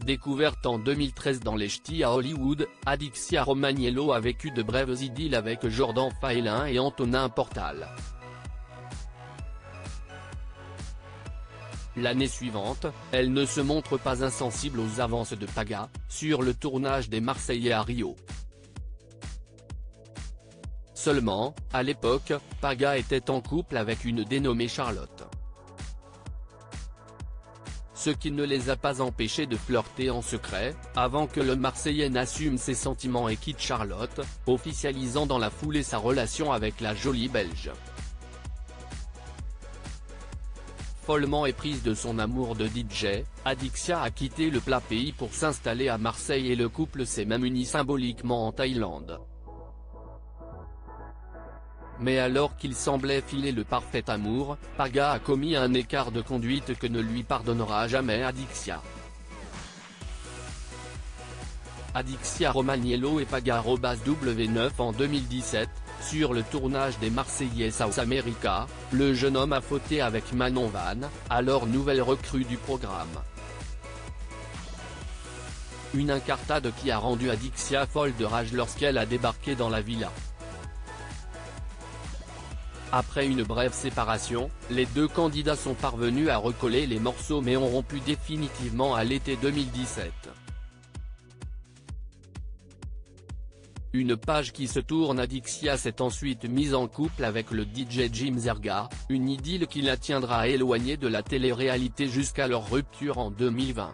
Découverte en 2013 dans les ch'tis à Hollywood, Adixia Romaniello a vécu de brèves idylles avec Jordan Faelin et Antonin Portal. L'année suivante, elle ne se montre pas insensible aux avances de Paga, sur le tournage des Marseillais à Rio. Seulement, à l'époque, Paga était en couple avec une dénommée Charlotte. Ce qui ne les a pas empêchés de flirter en secret, avant que le Marseillais n'assume ses sentiments et quitte Charlotte, officialisant dans la foulée sa relation avec la jolie Belge. Follement éprise de son amour de DJ, Adixia a quitté le plat pays pour s'installer à Marseille et le couple s'est même uni symboliquement en Thaïlande. Mais alors qu'il semblait filer le parfait amour, Paga a commis un écart de conduite que ne lui pardonnera jamais Adixia. Adixia Romaniello et Paga @W9 en 2017, sur le tournage des Marseillais South America, le jeune homme a fauté avec Manon Van, alors nouvelle recrue du programme. Une incartade qui a rendu Adixia folle de rage lorsqu'elle a débarqué dans la villa. Après une brève séparation, les deux candidats sont parvenus à recoller les morceaux mais ont rompu définitivement à l'été 2017. Une page qui se tourne. Adixia s'est ensuite mise en couple avec le DJ Jim Zerga, une idylle qui la tiendra éloignée de la télé-réalité jusqu'à leur rupture en 2020.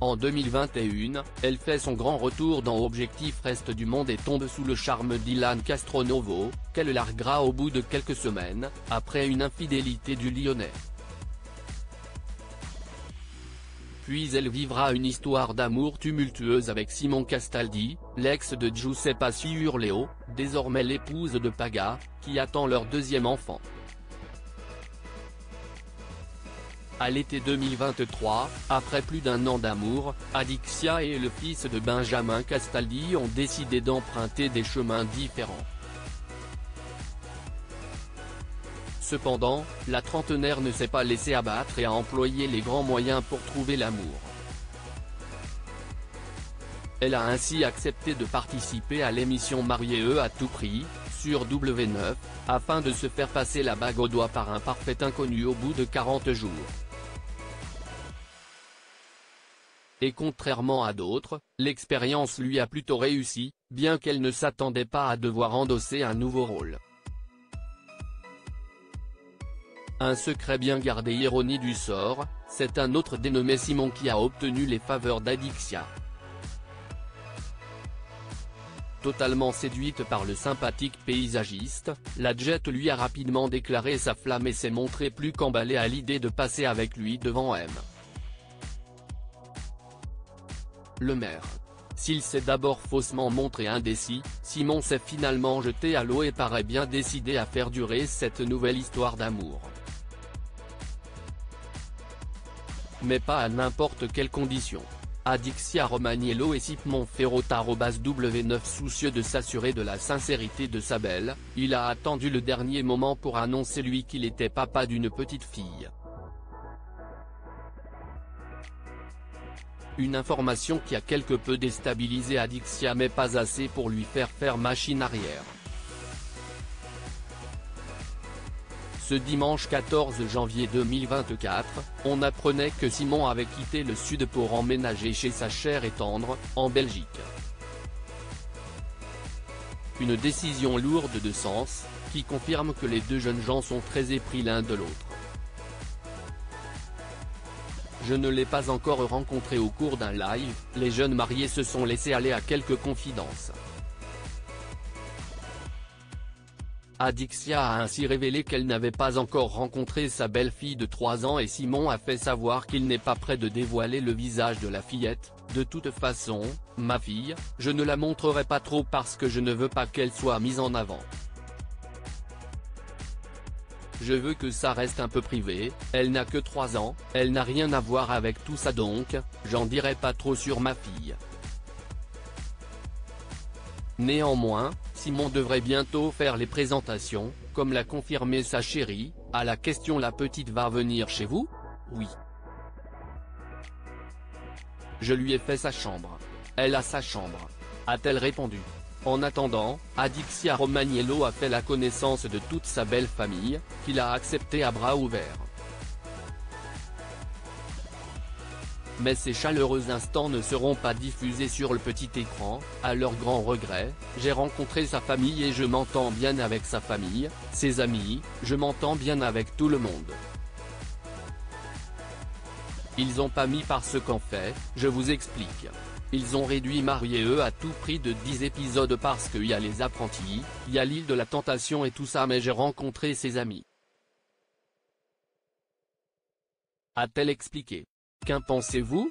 En 2021, elle fait son grand retour dans Objectif Reste du Monde et tombe sous le charme d'Ilan Castronovo, qu'elle larguera au bout de quelques semaines, après une infidélité du Lyonnais. Puis elle vivra une histoire d'amour tumultueuse avec Simon Castaldi, l'ex de Giuseppe Ciurleo, désormais l'épouse de Paga, qui attend leur deuxième enfant. À l'été 2023, après plus d'un an d'amour, Adixia et le fils de Benjamin Castaldi ont décidé d'emprunter des chemins différents. Cependant, la trentenaire ne s'est pas laissée abattre et a employé les grands moyens pour trouver l'amour. Elle a ainsi accepté de participer à l'émission Mariez-eux à tout prix, sur W9, afin de se faire passer la bague au doigt par un parfait inconnu au bout de 40 jours. Et contrairement à d'autres, l'expérience lui a plutôt réussi, bien qu'elle ne s'attendait pas à devoir endosser un nouveau rôle. Un secret bien gardé. Ironie du sort, c'est un autre dénommé Simon qui a obtenu les faveurs d'Adixia. Totalement séduite par le sympathique paysagiste, la Jet lui a rapidement déclaré sa flamme et s'est montrée plus qu'emballée à l'idée de passer avec lui devant M. Le maire. S'il s'est d'abord faussement montré indécis, Simon s'est finalement jeté à l'eau et paraît bien décidé à faire durer cette nouvelle histoire d'amour. Mais pas à n'importe quelle condition. Adixia Romaniello et Simon Ferrot @W9 soucieux de s'assurer de la sincérité de sa belle, il a attendu le dernier moment pour annoncer lui qu'il était papa d'une petite fille. Une information qui a quelque peu déstabilisé Adixia mais pas assez pour lui faire machine arrière. Ce dimanche 14 janvier 2024, on apprenait que Simon avait quitté le Sud pour emménager chez sa chère et tendre, en Belgique. Une décision lourde de sens, qui confirme que les deux jeunes gens sont très épris l'un de l'autre. Je ne l'ai pas encore rencontré au cours d'un live, les jeunes mariés se sont laissés aller à quelques confidences. Adixia a ainsi révélé qu'elle n'avait pas encore rencontré sa belle-fille de 3 ans et Simon a fait savoir qu'il n'est pas prêt de dévoiler le visage de la fillette. De toute façon, ma fille, je ne la montrerai pas trop parce que je ne veux pas qu'elle soit mise en avant. Je veux que ça reste un peu privé, elle n'a que 3 ans, elle n'a rien à voir avec tout ça donc, j'en dirai pas trop sur ma fille. Néanmoins, Simon devrait bientôt faire les présentations, comme l'a confirmé sa chérie. À la question « La petite va venir chez vous ? Oui. Je lui ai fait sa chambre. Elle a sa chambre. A-t-elle répondu. En attendant, Adixia Romagnello a fait la connaissance de toute sa belle famille, qu'il a acceptée à bras ouverts. Mais ces chaleureux instants ne seront pas diffusés sur le petit écran. À leur grand regret, j'ai rencontré sa famille et je m'entends bien avec sa famille, ses amis, je m'entends bien avec tout le monde. Ils ont pas mis par ce qu'en fait, je vous explique. Ils ont réduit Mariée à tout prix de 10 épisodes parce qu'il y a les apprentis, il y a l'île de la tentation et tout ça, mais j'ai rencontré ses amis. A-t-elle expliqué. Qu'en pensez-vous ?